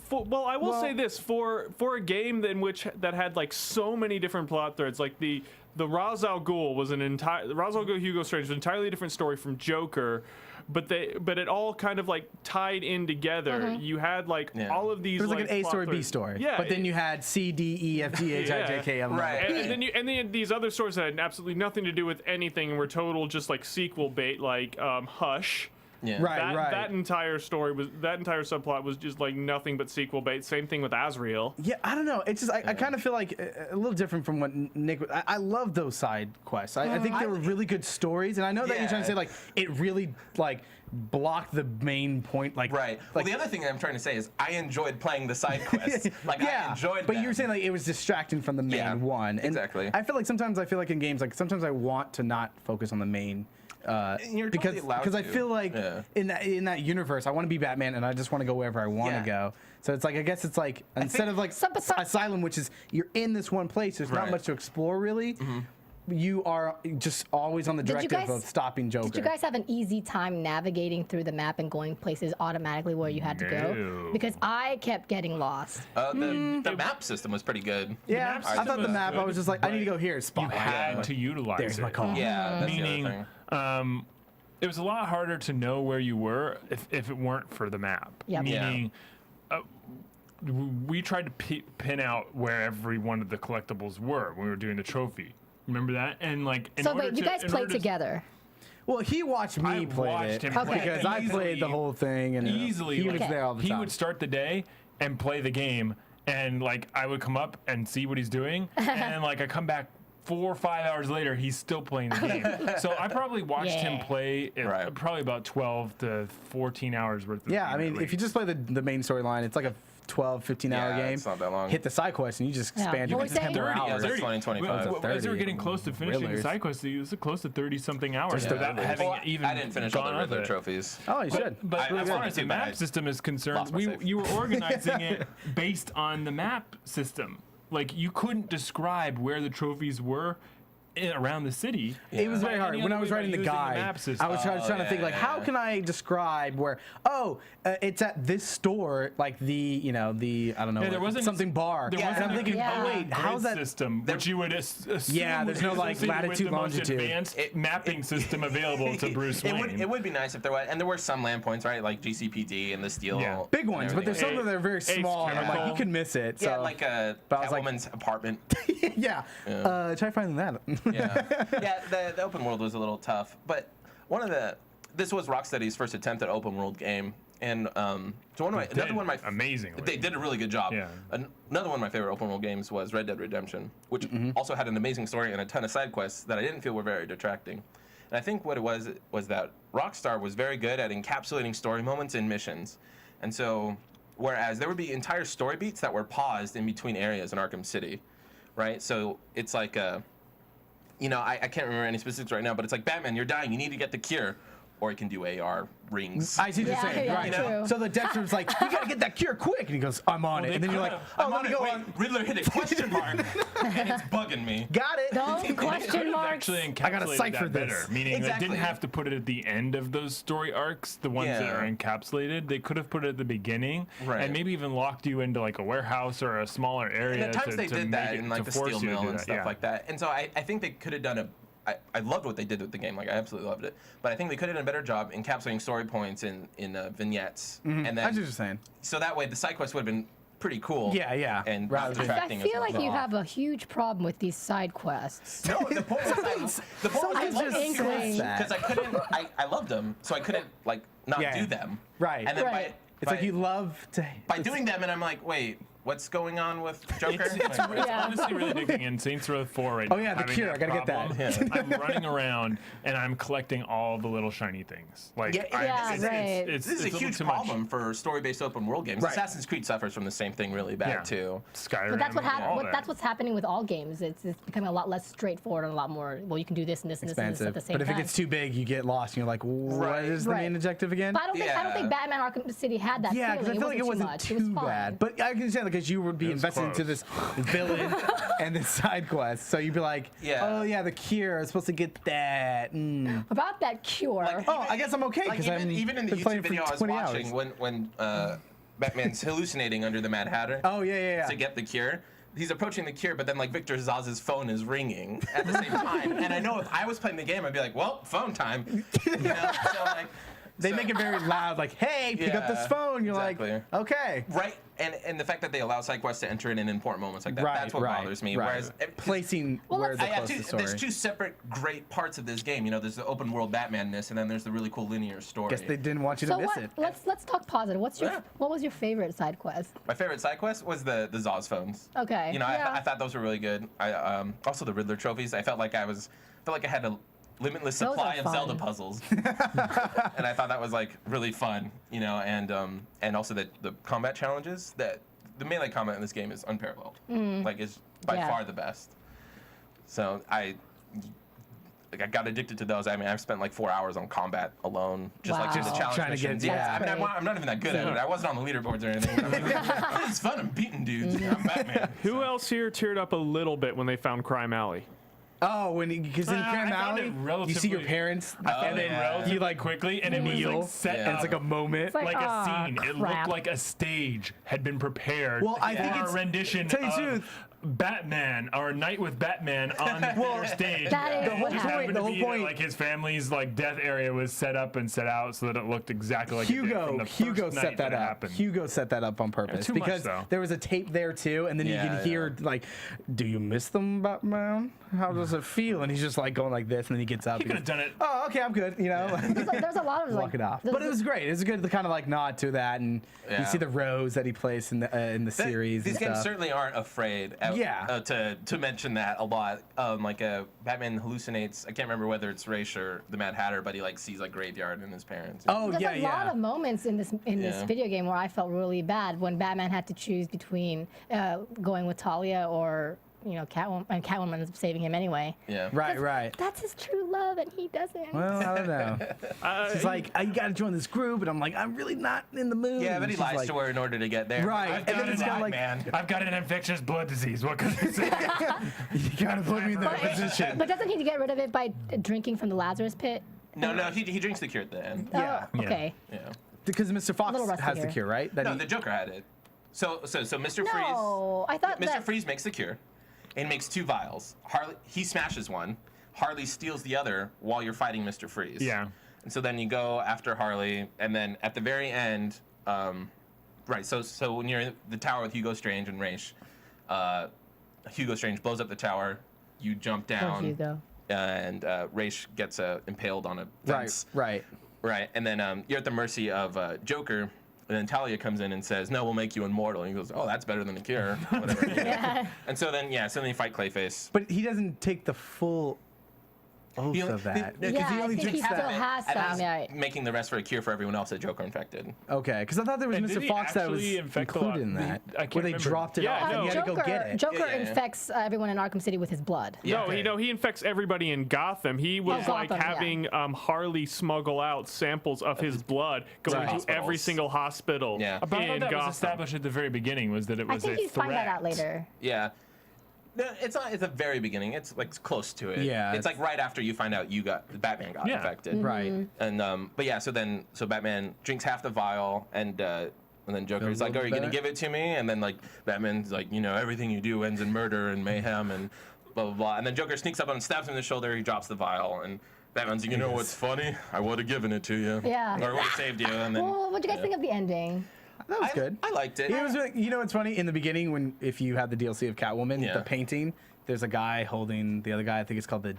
[SPEAKER 4] well, I will say this for a game that had like so many different plot threads, like the Ra's al Ghul was Ra's al Ghul Hugo Strange was an entirely different story from Joker, but it all kind of like tied in together. You had like all of these.
[SPEAKER 6] It was like an A
[SPEAKER 4] plot
[SPEAKER 6] story, B
[SPEAKER 4] threads.
[SPEAKER 6] story.
[SPEAKER 4] Yeah,
[SPEAKER 6] But then you had C, D, E, F, G, H, I, J, K, L, M, N, O.
[SPEAKER 5] Right.
[SPEAKER 4] and then you had these other stories that had absolutely nothing to do with anything and were total just like sequel bait, like Hush.
[SPEAKER 5] Yeah.
[SPEAKER 6] Right.
[SPEAKER 4] That entire subplot was just like nothing but sequel bait. Same thing with Azrael.
[SPEAKER 6] Yeah, I don't know. It's just I kind of feel like a little different from what Nick. I love those side quests. I think they were really good stories, and I know that you're trying to say like it really like blocked the main point. Like
[SPEAKER 5] Right. Well, the other thing I'm trying to say is I enjoyed playing the side quests. Like I enjoyed.
[SPEAKER 6] but
[SPEAKER 5] them.
[SPEAKER 6] you were saying like it was distracting from the main one. And
[SPEAKER 5] exactly.
[SPEAKER 6] I feel like sometimes in games like sometimes I want to not focus on the main.
[SPEAKER 5] You're totally allowed
[SPEAKER 6] because I
[SPEAKER 5] to.
[SPEAKER 6] feel like in that universe I want to be Batman and I just want to go wherever I want to go. So it's like I guess it's like instead of like Asylum, which is you're in this one place, there's not much to explore really. You are just always on the directive of stopping Joker.
[SPEAKER 3] Did you guys have an easy time navigating through the map and going places automatically where you had to go?
[SPEAKER 7] No.
[SPEAKER 3] Because I kept getting lost.
[SPEAKER 5] The map system was pretty good.
[SPEAKER 6] Yeah, I thought the map. I was just like, I need to go here. Spot.
[SPEAKER 7] You had to utilize
[SPEAKER 6] There's
[SPEAKER 7] it.
[SPEAKER 6] my call.
[SPEAKER 5] Yeah, that's
[SPEAKER 7] Meaning,
[SPEAKER 5] the other thing.
[SPEAKER 7] it was a lot harder to know where you were if it weren't for the map.
[SPEAKER 3] Yep.
[SPEAKER 7] Meaning, we tried to pin out where every one of the collectibles were when we were doing the trophy. Remember that? And like,
[SPEAKER 3] So wait, you guys played together?
[SPEAKER 6] Well, he watched me play
[SPEAKER 7] watched
[SPEAKER 6] it
[SPEAKER 7] him play
[SPEAKER 6] because
[SPEAKER 7] it
[SPEAKER 6] I played the whole thing and
[SPEAKER 7] easily.
[SPEAKER 6] he was
[SPEAKER 7] like,
[SPEAKER 6] there all the
[SPEAKER 7] he
[SPEAKER 6] time.
[SPEAKER 7] would start the day and play the game, and like I would come up and see what he's doing, and like I come back 4 or 5 hours later, he's still playing the game. So I probably watched him play probably about 12 to 14 hours worth of
[SPEAKER 6] Yeah,
[SPEAKER 7] game
[SPEAKER 6] I mean,
[SPEAKER 7] at
[SPEAKER 6] if you just play the main storyline, it's like a 12, 15-hour game.
[SPEAKER 5] It's not that long.
[SPEAKER 6] Hit the side quest and you just expand
[SPEAKER 3] What
[SPEAKER 6] your
[SPEAKER 3] were you saying?
[SPEAKER 6] 10 more
[SPEAKER 7] 30,
[SPEAKER 6] hours.
[SPEAKER 5] that's 20, 25.
[SPEAKER 7] As we were
[SPEAKER 6] 30
[SPEAKER 7] getting close to finishing the
[SPEAKER 6] Riddlers.
[SPEAKER 7] side quest, it was close to 30-something hours
[SPEAKER 6] Just
[SPEAKER 7] without
[SPEAKER 6] Riddlers.
[SPEAKER 7] having
[SPEAKER 5] Well,
[SPEAKER 7] even
[SPEAKER 5] I didn't finish all
[SPEAKER 7] gone
[SPEAKER 5] the
[SPEAKER 7] over
[SPEAKER 5] Riddler
[SPEAKER 7] it.
[SPEAKER 5] trophies.
[SPEAKER 6] Oh, you should.
[SPEAKER 7] But
[SPEAKER 5] I
[SPEAKER 7] as far
[SPEAKER 5] wanted
[SPEAKER 7] as the
[SPEAKER 5] to,
[SPEAKER 7] map
[SPEAKER 5] but I
[SPEAKER 7] system is concerned,
[SPEAKER 5] lost my save.
[SPEAKER 7] you were organizing it based on the map system. Like, you couldn't describe where the trophies were around the city.
[SPEAKER 6] It was very hard.
[SPEAKER 7] Any
[SPEAKER 6] When I
[SPEAKER 7] other
[SPEAKER 6] was
[SPEAKER 7] way
[SPEAKER 6] writing
[SPEAKER 7] by
[SPEAKER 6] the
[SPEAKER 7] using
[SPEAKER 6] guide,
[SPEAKER 7] map system.
[SPEAKER 6] I was trying to think like, how can I describe where? It's at this store, like the I don't know,
[SPEAKER 7] there wasn't
[SPEAKER 6] something bar.
[SPEAKER 7] There
[SPEAKER 6] And
[SPEAKER 7] wasn't
[SPEAKER 6] I'm thinking,
[SPEAKER 3] Yeah.
[SPEAKER 6] oh wait, how's that?
[SPEAKER 7] system, which you would assume
[SPEAKER 6] Yeah, there's no,
[SPEAKER 7] is
[SPEAKER 6] like,
[SPEAKER 7] associated with
[SPEAKER 6] latitude,
[SPEAKER 7] the most
[SPEAKER 6] longitude.
[SPEAKER 7] advanced mapping system available to Bruce Wayne.
[SPEAKER 5] It would be nice if there was, and there were some land points, right, like GCPD and the steel.
[SPEAKER 7] Yeah.
[SPEAKER 6] Big ones, but there's some
[SPEAKER 7] everything.
[SPEAKER 6] that are very
[SPEAKER 7] Ace
[SPEAKER 6] small, and I'm like,
[SPEAKER 7] Chemical.
[SPEAKER 6] you can miss it. So.
[SPEAKER 5] Yeah, like a
[SPEAKER 6] But I was like-
[SPEAKER 5] Catwoman's apartment.
[SPEAKER 6] yeah. Try finding that.
[SPEAKER 5] Yeah, the open world was a little tough, but this was Rocksteady's first attempt at open world game, and so another one of my
[SPEAKER 7] amazingly.
[SPEAKER 5] they did a really good job.
[SPEAKER 7] Yeah.
[SPEAKER 5] Another one of my favorite open world games was Red Dead Redemption, which also had an amazing story and a ton of side quests that I didn't feel were very detracting. And I think what it was that Rockstar was very good at encapsulating story moments in missions, and so whereas there would be entire story beats that were paused in between areas in Arkham City, right? So it's like I can't remember any specifics right now, but it's like, Batman, you're dying, you need to get the cure. Or you can do AR rings.
[SPEAKER 6] I see what you're
[SPEAKER 3] Yeah,
[SPEAKER 6] saying,
[SPEAKER 3] yeah,
[SPEAKER 6] right?
[SPEAKER 3] true.
[SPEAKER 6] So the Dexter's like, you gotta get that cure quick, and he goes, I'm on it, and then you're like, oh, let me go
[SPEAKER 5] Wait,
[SPEAKER 6] on.
[SPEAKER 5] Riddler hit a question mark, and it's bugging me.
[SPEAKER 6] Got it.
[SPEAKER 3] Don't question marks.
[SPEAKER 7] Actually
[SPEAKER 6] I gotta
[SPEAKER 7] encapsulated
[SPEAKER 6] cipher
[SPEAKER 7] that better,
[SPEAKER 6] this.
[SPEAKER 7] meaning
[SPEAKER 5] Exactly.
[SPEAKER 7] they didn't have to put it at the end of those story arcs, the ones that
[SPEAKER 5] Yeah.
[SPEAKER 7] are encapsulated. They could have put it at the beginning,
[SPEAKER 5] Right.
[SPEAKER 7] and maybe even locked you into like a warehouse or a smaller area.
[SPEAKER 5] And at times
[SPEAKER 7] to,
[SPEAKER 5] they
[SPEAKER 7] to
[SPEAKER 5] did
[SPEAKER 7] make
[SPEAKER 5] that
[SPEAKER 7] it,
[SPEAKER 5] in like
[SPEAKER 7] to
[SPEAKER 5] the
[SPEAKER 7] force
[SPEAKER 5] steel
[SPEAKER 7] you to
[SPEAKER 5] mill
[SPEAKER 7] do
[SPEAKER 5] and
[SPEAKER 7] that,
[SPEAKER 5] stuff
[SPEAKER 7] yeah.
[SPEAKER 5] like that. And so I think they could have done I loved what they did with the game. Like, I absolutely loved it. But I think they could have done a better job encapsulating story points in vignettes. And
[SPEAKER 6] I
[SPEAKER 5] then,
[SPEAKER 6] see what you're saying.
[SPEAKER 5] so that way the side quest would have been pretty cool.
[SPEAKER 6] Yeah.
[SPEAKER 5] And
[SPEAKER 6] Rather
[SPEAKER 5] not
[SPEAKER 6] than-
[SPEAKER 5] detracting
[SPEAKER 3] I feel
[SPEAKER 5] as
[SPEAKER 3] like
[SPEAKER 5] much.
[SPEAKER 3] you have a huge problem with these side quests.
[SPEAKER 5] No, the point was I
[SPEAKER 3] sometimes
[SPEAKER 5] loved
[SPEAKER 3] just
[SPEAKER 5] them
[SPEAKER 3] angry.
[SPEAKER 5] because I couldn't. I loved them, so I couldn't like not
[SPEAKER 6] Yeah.
[SPEAKER 5] do them.
[SPEAKER 6] Right.
[SPEAKER 5] And then
[SPEAKER 3] Right.
[SPEAKER 6] It's like you love to.
[SPEAKER 5] by doing them, and I'm like, wait, what's going on with Joker.
[SPEAKER 7] It's honestly really digging in Saints Row 4 right now.
[SPEAKER 6] Oh yeah, the
[SPEAKER 7] having
[SPEAKER 6] cure. I gotta get
[SPEAKER 7] problem.
[SPEAKER 6] that.
[SPEAKER 7] I'm running around and I'm collecting all the little shiny things. Like,
[SPEAKER 5] This is a huge problem for story-based open world games.
[SPEAKER 6] Right.
[SPEAKER 5] Assassin's Creed suffers from the same thing really bad too.
[SPEAKER 7] Skyrim.
[SPEAKER 3] But that's
[SPEAKER 7] all that.
[SPEAKER 3] that's what's happening with all games. It's becoming a lot less straightforward and a lot more. Well, you can do this and this and this and this at the same
[SPEAKER 6] But if
[SPEAKER 3] time.
[SPEAKER 6] it gets too big, you get lost. And you're like, what is the main objective again?
[SPEAKER 3] But I don't think Batman Arkham City had that
[SPEAKER 6] Yeah, because I
[SPEAKER 3] feeling.
[SPEAKER 6] feel like it wasn't too bad. But I can understand because you would be invested into this villain and this side quest, so you'd be like, oh yeah, the cure. I'm supposed to get that.
[SPEAKER 3] About that cure.
[SPEAKER 6] I guess I'm okay because I'm
[SPEAKER 5] even in the YouTube video I was watching when Batman's hallucinating under the Mad Hatter.
[SPEAKER 6] Oh yeah.
[SPEAKER 5] To get the cure. He's approaching the cure, but then like Victor Zsa's phone is ringing at the same time. And I know if I was playing the game, I'd be like, well, phone time. You know? So like
[SPEAKER 6] they make it very loud, like, hey, pick up this phone. You're like, okay.
[SPEAKER 5] Right. And the fact that they allow side quests to enter in important moments like that, that's what bothers me. Whereas
[SPEAKER 6] placing where the closest story.
[SPEAKER 5] There's two separate great parts of this game. You know, there's the open world Batman-ness, and then there's the really cool linear story.
[SPEAKER 6] Guess they didn't want you to miss it.
[SPEAKER 3] Let's talk positive. What was your favorite side quest?
[SPEAKER 5] My favorite side quest was the Zsa's phones.
[SPEAKER 3] Okay.
[SPEAKER 5] You know, I thought those were really good. Also the Riddler trophies. I felt like I had a limitless supply of Zelda puzzles, and I thought that was like really fun. You know, and also the combat challenges that. The melee combat in this game is unparalleled. Like, it's by far the best. So I got addicted to those. I mean, I've spent like 4 hours on combat alone, just like the challenge
[SPEAKER 6] trying
[SPEAKER 5] missions.
[SPEAKER 6] to get.
[SPEAKER 5] I mean, I'm not even that good at it. I wasn't on the leaderboards or anything. I'm like, it's fun. I'm beating dudes. I'm Batman.
[SPEAKER 4] Who else here teared up a little bit when they found Crime Alley?
[SPEAKER 6] Oh, because in Crime Alley, you see your parents,
[SPEAKER 7] and then you like quickly, and it was like set
[SPEAKER 6] and it's like a moment,
[SPEAKER 7] like a scene. It looked like a stage had been prepared
[SPEAKER 6] for
[SPEAKER 7] a rendition of Batman or a night with Batman on the stage.
[SPEAKER 3] The
[SPEAKER 6] whole point,
[SPEAKER 7] like his family's like death area was set up and set out so that it looked exactly like
[SPEAKER 6] Hugo set that up. Hugo set that up on purpose because there was a tape there too, and then you can hear like, "Do you miss them, Batman? How does it feel?" And he's just like going like this, and then he gets up.
[SPEAKER 7] He could have done it.
[SPEAKER 6] Oh, okay, I'm good. You know,
[SPEAKER 3] there's a lot of
[SPEAKER 6] walk it off. But it was great. It was a good kind of like nod to that, and you see the rose that he plays in the series.
[SPEAKER 5] These games certainly aren't afraid. To mention that a lot. Batman hallucinates. I can't remember whether it's Ra's or the Mad Hatter, but he like sees like graveyard and his parents.
[SPEAKER 6] Oh,
[SPEAKER 3] There's a lot of moments in this video game where I felt really bad when Batman had to choose between going with Talia or Catwoman, and Catwoman's saving him anyway.
[SPEAKER 5] Yeah.
[SPEAKER 6] Right.
[SPEAKER 3] That's his true love, and he doesn't.
[SPEAKER 6] Well, I don't know. She's like, you got to join this group, and I'm like, I'm really not in the mood.
[SPEAKER 5] Yeah, but he lies to her in order to get there.
[SPEAKER 6] Right.
[SPEAKER 7] I've got an infectious blood disease. What can I say?
[SPEAKER 6] You got to put me in that position.
[SPEAKER 3] But doesn't he get rid of it by drinking from the Lazarus pit?
[SPEAKER 5] No, he drinks the cure at the end.
[SPEAKER 6] Yeah.
[SPEAKER 3] Okay.
[SPEAKER 5] Yeah.
[SPEAKER 6] Because Mr. Fox has the cure, right?
[SPEAKER 5] No, the Joker had it. So Mr. Freeze.
[SPEAKER 3] No, I thought
[SPEAKER 5] Mr. Freeze makes the cure. And makes 2 vials. He smashes one. Harley steals the other while you're fighting Mr. Freeze.
[SPEAKER 7] Yeah.
[SPEAKER 5] And so then you go after Harley, and then at the very end, So when you're in the tower with Hugo Strange and Ra's, Hugo Strange blows up the tower. You jump down.
[SPEAKER 3] Hugo.
[SPEAKER 5] And Ra's gets impaled on a fence.
[SPEAKER 6] Right.
[SPEAKER 5] And then you're at the mercy of Joker. And then Talia comes in and says, "No, we'll make you immortal." And he goes, "Oh, that's better than the cure." Whatever. And so then you fight Clayface.
[SPEAKER 6] But he doesn't take the full oath of that.
[SPEAKER 3] Yeah, I think he still has some.
[SPEAKER 5] Making the rest for a cure for everyone else that Joker infected.
[SPEAKER 6] Okay, because I thought there was Mr. Fox that was included in that, where they dropped it off and you had to go get it.
[SPEAKER 3] Joker infects everyone in Arkham City with his blood.
[SPEAKER 4] No, he infects everybody in Gotham. He was having Harley smuggle out samples of his blood going to every single hospital in Gotham.
[SPEAKER 7] That was established at the very beginning was that it was a threat.
[SPEAKER 3] I think you find that out later.
[SPEAKER 5] Yeah. No, it's not at the very beginning. It's like close to it.
[SPEAKER 6] Yeah.
[SPEAKER 5] It's like right after you find out Batman got infected.
[SPEAKER 3] Mm-hmm.
[SPEAKER 6] Right.
[SPEAKER 5] And so Batman drinks half the vial and then Joker's like, "Are you gonna give it to me?" And then like Batman's like, everything you do ends in murder and mayhem and blah blah blah. And then Joker sneaks up and stabs him in the shoulder. He drops the vial and Batman's like, "You know what's funny? I would have given it to you.
[SPEAKER 3] Yeah.
[SPEAKER 5] Or would have saved you." And then.
[SPEAKER 3] Well, what do you guys think of the ending?
[SPEAKER 6] That was good.
[SPEAKER 5] I liked it.
[SPEAKER 6] It was really, what's funny in the beginning if you had the DLC of Catwoman, the painting, there's a guy holding the other guy. I think it's called the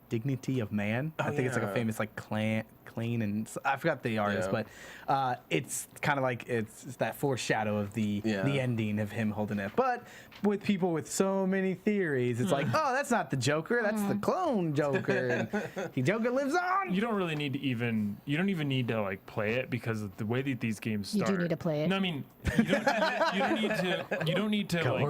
[SPEAKER 6] Dignity of Man. I think it's like a famous like clean and I forgot the artist, but it's kind of like it's that foreshadow of the ending of him holding it. But with people with so many theories, it's like, oh, that's not the Joker, that's the clone Joker. And Joker lives on.
[SPEAKER 7] You don't really need to even need to like play it because of the way that these games start.
[SPEAKER 3] You do need to play it.
[SPEAKER 7] No, I mean you don't need to like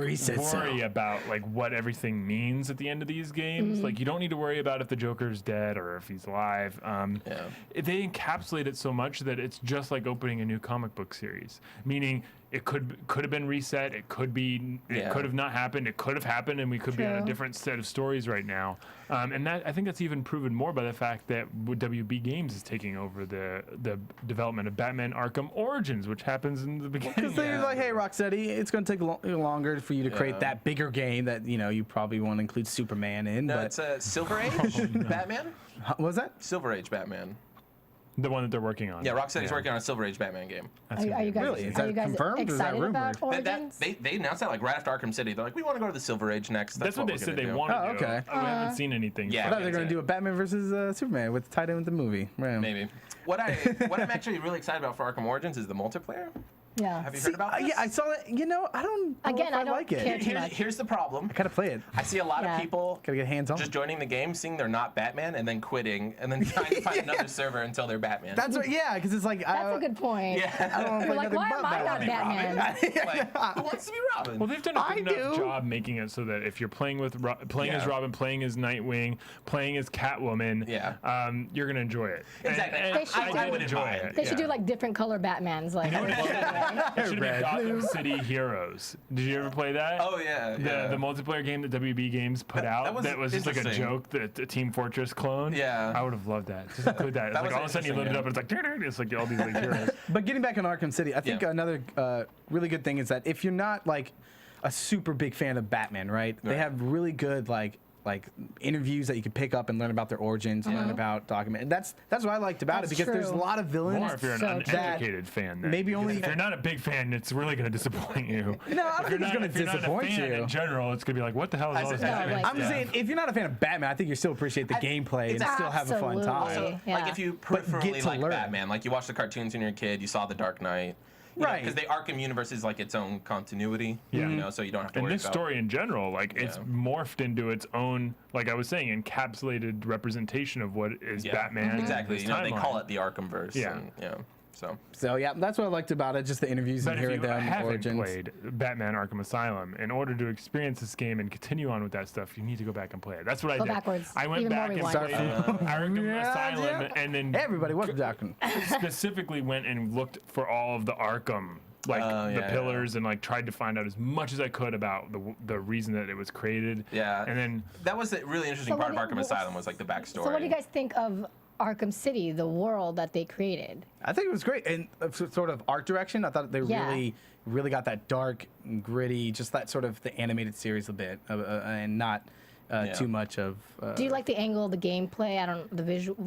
[SPEAKER 7] worry about like what everything means at the end of these games. Like you don't need to worry about if the Joker's dead or if he's alive. They encapsulate it so much that it's just like opening a new comic book series. Meaning it could have been reset. It could have not happened. It could have happened, and we could be on a different set of stories right now. And that I think that's even proven more by the fact that WB Games is taking over the development of Batman Arkham Origins, which happens in the beginning.
[SPEAKER 6] Because they're like, hey, Rocksteady, it's going to take longer for you to create that bigger game that you probably want to include Superman in.
[SPEAKER 5] No,
[SPEAKER 6] but
[SPEAKER 5] it's Silver Age Batman.
[SPEAKER 6] What was that?
[SPEAKER 5] Silver Age Batman.
[SPEAKER 7] The one that they're working on.
[SPEAKER 5] Yeah, Rocksteady's working on a Silver Age Batman game.
[SPEAKER 3] Are you guys,
[SPEAKER 6] Really? Is that confirmed or is that
[SPEAKER 3] excited about
[SPEAKER 6] rumored?
[SPEAKER 3] Origins?
[SPEAKER 5] They announced that like right after Arkham City. They're like, we want to go to the Silver Age next.
[SPEAKER 7] That's what they said they wanted to do.
[SPEAKER 6] okay.
[SPEAKER 7] We haven't seen anything.
[SPEAKER 5] Yeah.
[SPEAKER 6] I thought they were going to do a Batman versus Superman with tied in with the movie. Right.
[SPEAKER 5] Maybe. What I'm actually really excited about for Arkham Origins is the multiplayer.
[SPEAKER 3] Yeah.
[SPEAKER 5] Have you heard about this?
[SPEAKER 6] Yeah, I saw that. I don't know
[SPEAKER 3] Again,
[SPEAKER 6] if
[SPEAKER 3] I
[SPEAKER 6] I
[SPEAKER 3] don't
[SPEAKER 6] like it.
[SPEAKER 3] care too much.
[SPEAKER 5] Here's the problem.
[SPEAKER 6] I gotta play it.
[SPEAKER 5] I see a lot of people
[SPEAKER 6] Gotta get hands on.
[SPEAKER 5] just joining the game, seeing they're not Batman, and then quitting, and then trying to find another server until they're Batman.
[SPEAKER 6] That's what. Yeah, because it's like
[SPEAKER 3] That's a good point.
[SPEAKER 5] Yeah.
[SPEAKER 6] I don't want to play
[SPEAKER 3] Like,
[SPEAKER 6] nothing
[SPEAKER 3] why am
[SPEAKER 6] but
[SPEAKER 3] I not
[SPEAKER 6] Batman.
[SPEAKER 3] Batman?
[SPEAKER 5] Like, who wants to be Robin?
[SPEAKER 7] Well, they've done a
[SPEAKER 6] I
[SPEAKER 7] good enough
[SPEAKER 6] do.
[SPEAKER 7] job making it so that if you're playing with as Robin, playing as Nightwing, playing as Catwoman, you're gonna enjoy it.
[SPEAKER 5] Exactly.
[SPEAKER 7] And
[SPEAKER 3] They should
[SPEAKER 7] I
[SPEAKER 3] do-
[SPEAKER 7] did enjoy it.
[SPEAKER 3] They should do like different color Batmans. Like,
[SPEAKER 7] It should have been Gotham City Heroes. Did you ever play that?
[SPEAKER 5] Oh yeah.
[SPEAKER 7] The multiplayer game that WB Games put out
[SPEAKER 5] that was
[SPEAKER 7] just like a
[SPEAKER 5] interesting.
[SPEAKER 7] joke, the Team Fortress clone.
[SPEAKER 5] Yeah.
[SPEAKER 7] I would have loved that. Just include that. It's
[SPEAKER 5] That
[SPEAKER 7] like
[SPEAKER 5] was
[SPEAKER 7] all of a sudden you load it up and it's like all these like heroes.
[SPEAKER 6] But getting back on Arkham City, I think
[SPEAKER 5] Yeah.
[SPEAKER 6] another really good thing is that if you're not like a super big fan of Batman, right? They have really good like interviews that you can pick up and learn about their origins, learn about document. And that's what I liked about
[SPEAKER 3] That's
[SPEAKER 6] it because there's a
[SPEAKER 3] true.
[SPEAKER 6] lot of villains.
[SPEAKER 7] Or if you're an
[SPEAKER 3] So true.
[SPEAKER 7] uneducated fan, then.
[SPEAKER 6] Maybe
[SPEAKER 7] Because
[SPEAKER 6] only-
[SPEAKER 7] if you're not a big fan, it's really going to disappoint you.
[SPEAKER 6] No, I don't think it's going to
[SPEAKER 7] If you're not a
[SPEAKER 6] disappoint
[SPEAKER 7] fan
[SPEAKER 6] you.
[SPEAKER 7] in general, it's going to be like, what the hell is all this
[SPEAKER 5] No,
[SPEAKER 7] Batman
[SPEAKER 3] like-
[SPEAKER 6] I'm just
[SPEAKER 7] stuff?
[SPEAKER 6] saying, if you're not a fan of Batman, I think you still appreciate the gameplay and still have a fun time.
[SPEAKER 3] Absolutely. Yeah.
[SPEAKER 5] Like if you
[SPEAKER 6] But get
[SPEAKER 5] peripherally
[SPEAKER 6] to
[SPEAKER 5] like
[SPEAKER 6] learn.
[SPEAKER 5] Batman, like you watched the cartoons when you were a kid, you saw The Dark Knight.
[SPEAKER 6] Right.
[SPEAKER 5] Because the Arkham universe is like its own continuity.
[SPEAKER 7] Yeah.
[SPEAKER 5] So you don't have to
[SPEAKER 7] And
[SPEAKER 5] worry
[SPEAKER 7] this
[SPEAKER 5] about.
[SPEAKER 7] story in general, like it's
[SPEAKER 5] Yeah.
[SPEAKER 7] morphed into its own, like I was saying, encapsulated representation of what is Batman.
[SPEAKER 5] Exactly.
[SPEAKER 7] his
[SPEAKER 5] You know, they
[SPEAKER 7] timeline.
[SPEAKER 5] call it the Arkhamverse.
[SPEAKER 7] Yeah.
[SPEAKER 5] And, So.
[SPEAKER 6] So yeah, that's what I liked about it, just the interviews
[SPEAKER 7] But
[SPEAKER 6] and
[SPEAKER 7] if
[SPEAKER 6] hearing
[SPEAKER 7] you
[SPEAKER 6] them
[SPEAKER 7] haven't
[SPEAKER 6] origins.
[SPEAKER 7] played Batman Arkham Asylum, in order to experience this game and continue on with that stuff, you need to go back and play it. That's what I
[SPEAKER 3] Go
[SPEAKER 7] did.
[SPEAKER 3] backwards.
[SPEAKER 7] I went
[SPEAKER 3] Even more
[SPEAKER 7] back and
[SPEAKER 3] rewind.
[SPEAKER 7] played Arkham
[SPEAKER 6] Yeah,
[SPEAKER 7] Asylum
[SPEAKER 6] yeah.
[SPEAKER 7] and then
[SPEAKER 6] Everybody, what's Doctor?
[SPEAKER 7] specifically went and looked for all of the Arkham the pillars and like tried to find out as much as I could about the reason that it was created.
[SPEAKER 5] Yeah.
[SPEAKER 7] And then
[SPEAKER 5] That was the really interesting
[SPEAKER 3] So
[SPEAKER 5] part of
[SPEAKER 3] what do
[SPEAKER 5] Arkham
[SPEAKER 3] you-
[SPEAKER 5] Asylum was like the backstory.
[SPEAKER 3] So what do you guys think of Arkham City, the world that they created?
[SPEAKER 6] I think it was great, and sort of art direction. I thought they really got that dark, and gritty, just that sort of the animated series a bit, and not too much of.
[SPEAKER 3] Do you like the angle, the gameplay? I don't, the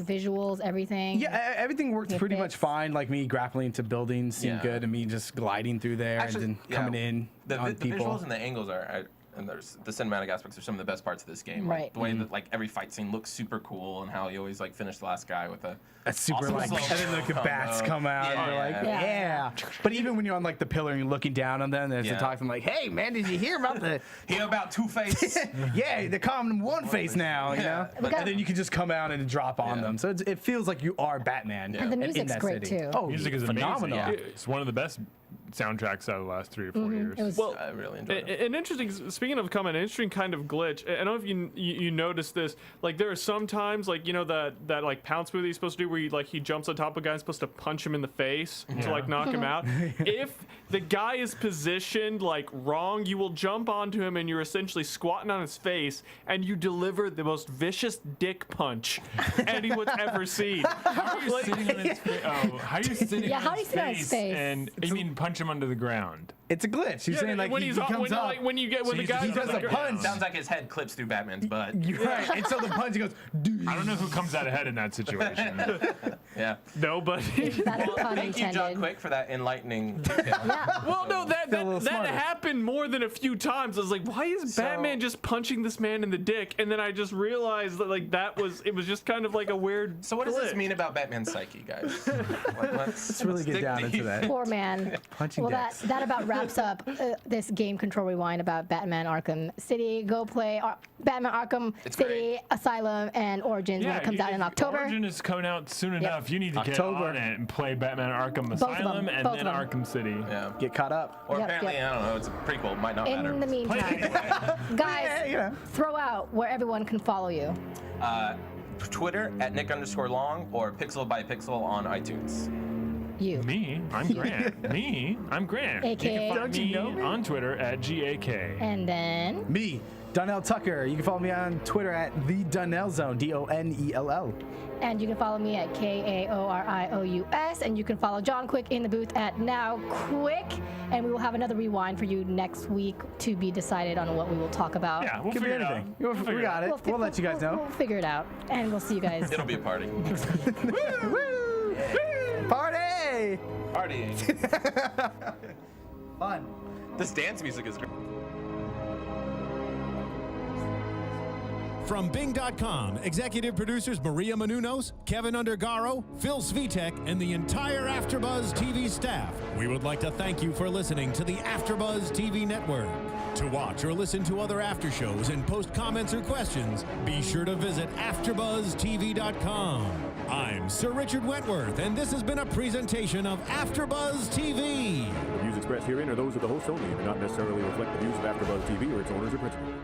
[SPEAKER 3] visuals, everything.
[SPEAKER 6] Yeah, everything worked pretty much
[SPEAKER 3] Snippets.
[SPEAKER 6] fine. Like me grappling into buildings seemed good, and me just gliding through there
[SPEAKER 5] Actually,
[SPEAKER 6] and then coming in
[SPEAKER 5] the
[SPEAKER 6] on people.
[SPEAKER 5] visuals and the angles are and there's the cinematic aspects are some of the best parts of this game.
[SPEAKER 3] Right.
[SPEAKER 5] Like, the way that like every fight scene looks super cool, and how you always like finish the last guy with a
[SPEAKER 6] super
[SPEAKER 5] awesome
[SPEAKER 6] like,
[SPEAKER 5] slow
[SPEAKER 6] and then the
[SPEAKER 5] combo.
[SPEAKER 6] bats come out, and they're like,
[SPEAKER 3] Yeah.
[SPEAKER 6] But even when you're on like the pillar and you're looking down on them, there's the talk to them like, hey man, did you hear about the?
[SPEAKER 5] Hear about Two-Face?
[SPEAKER 6] Yeah, they're calling them One Face now, you know.
[SPEAKER 5] But-
[SPEAKER 6] And then you can just come out and drop on them, so it feels like you are Batman.
[SPEAKER 3] And the
[SPEAKER 6] in
[SPEAKER 3] music's
[SPEAKER 6] that
[SPEAKER 3] great
[SPEAKER 6] city.
[SPEAKER 3] too.
[SPEAKER 6] Oh,
[SPEAKER 7] music is
[SPEAKER 6] phenomenal.
[SPEAKER 7] amazing. It's one of the best soundtracks out of the last 3 or 4 years.
[SPEAKER 3] It was,
[SPEAKER 4] Well,
[SPEAKER 5] I really enjoyed it.
[SPEAKER 4] An interesting, speaking of coming, an interesting kind of glitch. I don't know if you noticed this. Like there are some times, like that like pounce move that he's supposed to do, where he jumps on top of a guy and supposed to punch him in the face to like knock him out. If the guy is positioned like wrong, you will jump onto him and you're essentially squatting on his face and you deliver the most vicious dick punch anyone's ever seen.
[SPEAKER 7] How are you sitting on his face? Oh, how are you sitting
[SPEAKER 3] Yeah,
[SPEAKER 7] on
[SPEAKER 3] how do
[SPEAKER 7] his
[SPEAKER 3] you sit on his
[SPEAKER 7] face?
[SPEAKER 3] face?
[SPEAKER 7] And you mean punch him under the ground?
[SPEAKER 6] It's a glitch. He's saying like
[SPEAKER 4] when
[SPEAKER 6] he
[SPEAKER 4] he's
[SPEAKER 6] comes up.
[SPEAKER 4] like, when you get when
[SPEAKER 7] So
[SPEAKER 4] the guy
[SPEAKER 7] he
[SPEAKER 6] does a punch.
[SPEAKER 5] Sounds like his head clips through Batman's butt.
[SPEAKER 6] You're right. And so the punch goes.
[SPEAKER 7] I don't know who comes out ahead in that situation.
[SPEAKER 5] Yeah.
[SPEAKER 4] Nobody.
[SPEAKER 3] That's
[SPEAKER 5] Well,
[SPEAKER 3] pun
[SPEAKER 5] thank you, John
[SPEAKER 3] intended.
[SPEAKER 5] Quick, for that enlightening detail.
[SPEAKER 4] Well, no, that
[SPEAKER 6] little smarter.
[SPEAKER 4] happened more than a few times. I was like, why is Batman just punching this man in the dick? And then I just realized that like it was just kind of like a weird.
[SPEAKER 5] So what does this
[SPEAKER 4] flick.
[SPEAKER 5] mean about Batman's psyche, guys? Like, let's
[SPEAKER 6] really get
[SPEAKER 5] dig
[SPEAKER 6] down into
[SPEAKER 5] deep.
[SPEAKER 6] that.
[SPEAKER 3] Poor man.
[SPEAKER 6] Punching
[SPEAKER 3] Well,
[SPEAKER 6] decks.
[SPEAKER 3] that about wraps up this Game Control Rewind about Batman Arkham City. Go play Batman Arkham
[SPEAKER 5] It's
[SPEAKER 3] City,
[SPEAKER 5] great.
[SPEAKER 3] Asylum, and Origins when it comes out in October.
[SPEAKER 7] Origin is coming out soon enough. You need to get
[SPEAKER 6] October.
[SPEAKER 7] on it and play Batman Arkham
[SPEAKER 3] of them,
[SPEAKER 7] Asylum and
[SPEAKER 3] both
[SPEAKER 7] then
[SPEAKER 3] of them.
[SPEAKER 7] Arkham City.
[SPEAKER 5] Yeah.
[SPEAKER 6] Get caught up.
[SPEAKER 5] Or
[SPEAKER 3] Yep,
[SPEAKER 5] apparently,
[SPEAKER 3] yep.
[SPEAKER 5] I don't know, it's a prequel. Might not matter.
[SPEAKER 3] In the meantime, guys,
[SPEAKER 6] Yeah, you know.
[SPEAKER 3] throw out where everyone can follow you.
[SPEAKER 5] Twitter at Nick_Long or Pixel by Pixel on iTunes.
[SPEAKER 3] You.
[SPEAKER 7] Me, I'm Grant. Me, I'm Grant.
[SPEAKER 3] AKA.
[SPEAKER 7] You can find
[SPEAKER 6] Don't you
[SPEAKER 7] me
[SPEAKER 6] know me?
[SPEAKER 7] on Twitter at GAK.
[SPEAKER 3] And then
[SPEAKER 6] Me, Donell Tucker. You can follow me on Twitter at the Donell Zone, DONELL.
[SPEAKER 3] And you can follow me at KAORIOUS. And you can follow John Quick in the booth at Now Quick. And we will have another rewind for you next week to be decided on what we will talk about.
[SPEAKER 7] Yeah, we'll
[SPEAKER 6] Could be
[SPEAKER 7] figure it out.
[SPEAKER 6] anything.
[SPEAKER 7] We'll figure
[SPEAKER 6] We got it. We'll let you guys know.
[SPEAKER 3] We'll figure it out. And we'll see you guys.
[SPEAKER 5] It'll be a party.
[SPEAKER 6] Woo! Party!
[SPEAKER 5] Partying.
[SPEAKER 6] Fun.
[SPEAKER 5] This dance music is great.
[SPEAKER 8] From Bing.com, executive producers Maria Menounos, Kevin Undergaro, Phil Svitek, and the entire AfterBuzz TV staff, we would like to thank you for listening to the AfterBuzz TV network. To watch or listen to other after shows and post comments or questions, be sure to visit AfterBuzzTV.com. I'm Sir Richard Wentworth, and this has been a presentation of AfterBuzz TV.
[SPEAKER 9] The views expressed herein are those of the host only and do not necessarily reflect the views of AfterBuzz TV or its owners or principals.